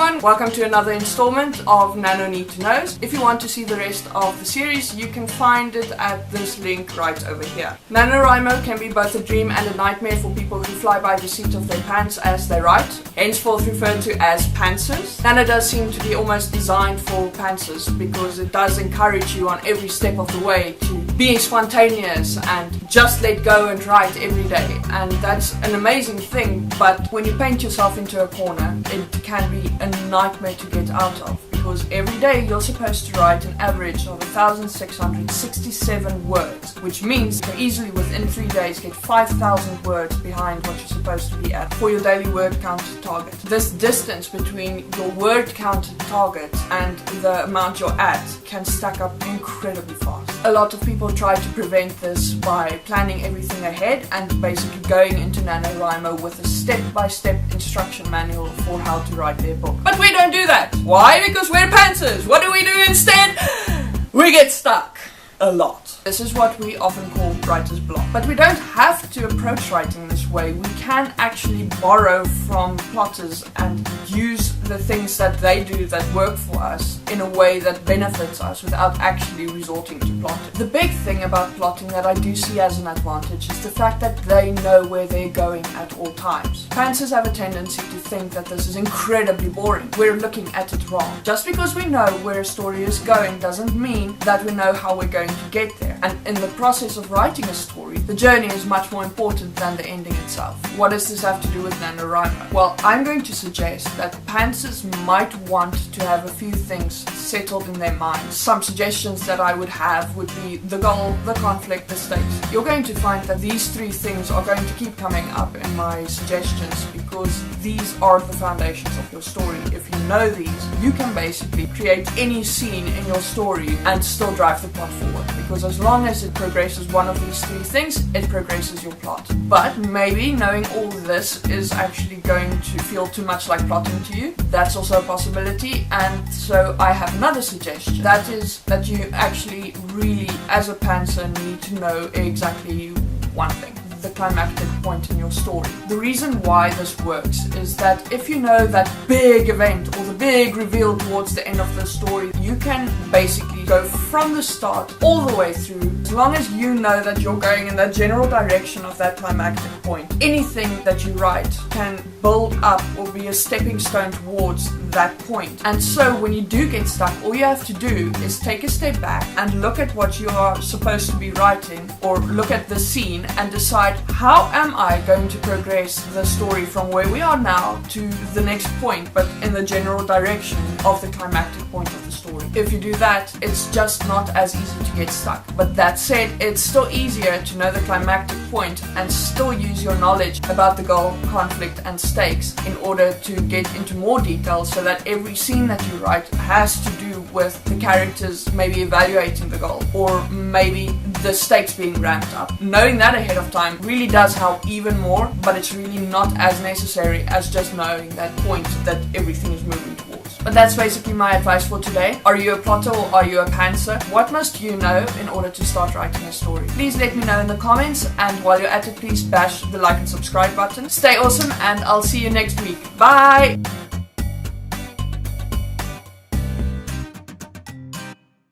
everyone, welcome to another installment of Nano Need to Knows. If you want to see the rest of the series, you can find it at this link right over here. NaNoWriMo can be both a dream and a nightmare for people who fly by the seat of their pants as they write, henceforth referred to as pantsers. Nano does seem to be almost designed for pantsers because it does encourage you on every step of the way to being spontaneous and just let go and write every day. And that's an amazing thing, but when you paint yourself into a corner, it can be a nightmare to get out of, because every day you're supposed to write an average of 1,667 words, which means you can easily within 3 days get 5,000 words behind what you're supposed to be at for your daily word count target. This distance between your word count target and the amount you're at can stack up incredibly fast. A lot of people try to prevent this by planning everything ahead and basically going into NaNoWriMo with a step-by-step instruction manual for how to write their book. But we don't do that. Why? Because we're pantsers. What do we do instead? We get stuck a lot. This is what we often call writer's block. But we don't have to approach writing this way. We can actually borrow from plotters and use the things that they do that work for us in a way that benefits us without actually resorting to plotting. The big thing about plotting that I do see as an advantage is the fact that they know where they're going at all times. Pantsers have a tendency to think that this is incredibly boring. We're looking at it wrong. Just because we know where a story is going doesn't mean that we know how we're going to get there. And in the process of writing a story, the journey is much more important than the ending itself. What does this have to do with NaNoWriMo? Well, I'm going to suggest that pantsers might want to have a few things settled in their minds. Some suggestions that I would have would be the goal, the conflict, the stakes. You're going to find that these three things are going to keep coming up in my suggestions because these are the foundations of your story. If you know these, you can basically create any scene in your story and still drive the plot forward, because as long as it progresses one of these three things, it progresses your plot. But maybe knowing all this is actually going to feel too much like plotting to you. That's also a possibility, and so I have another suggestion. That is that you actually really, as a pantser, need to know exactly one thing: the climactic point in your story. The reason why this works is that if you know that big event or the big reveal towards the end of the story, you can basically go from the start all the way through. As long as you know that you're going in that general direction of that climactic point, anything that you write can build up or be a stepping stone towards that point. And so when you do get stuck, all you have to do is take a step back and look at what you are supposed to be writing, or look at the scene and decide, how am I going to progress the story from where we are now to the next point, but in the general direction of the climactic point of the story. If you do that, it's just not as easy to get stuck. But that said, it's still easier to know the climactic point and still use your knowledge about the goal, conflict and stakes in order to get into more detail, so that every scene that you write has to do with the characters maybe evaluating the goal, or maybe the stakes being ramped up. Knowing that ahead of time really does help even more, but it's really not as necessary as just knowing that point that everything is moving towards. But that's basically my advice for today. Are you a plotter or are you a pantser? What must you know in order to start writing a story? Please let me know in the comments, and while you're at it, please bash the like and subscribe button. Stay awesome, and I'll see you next week. Bye!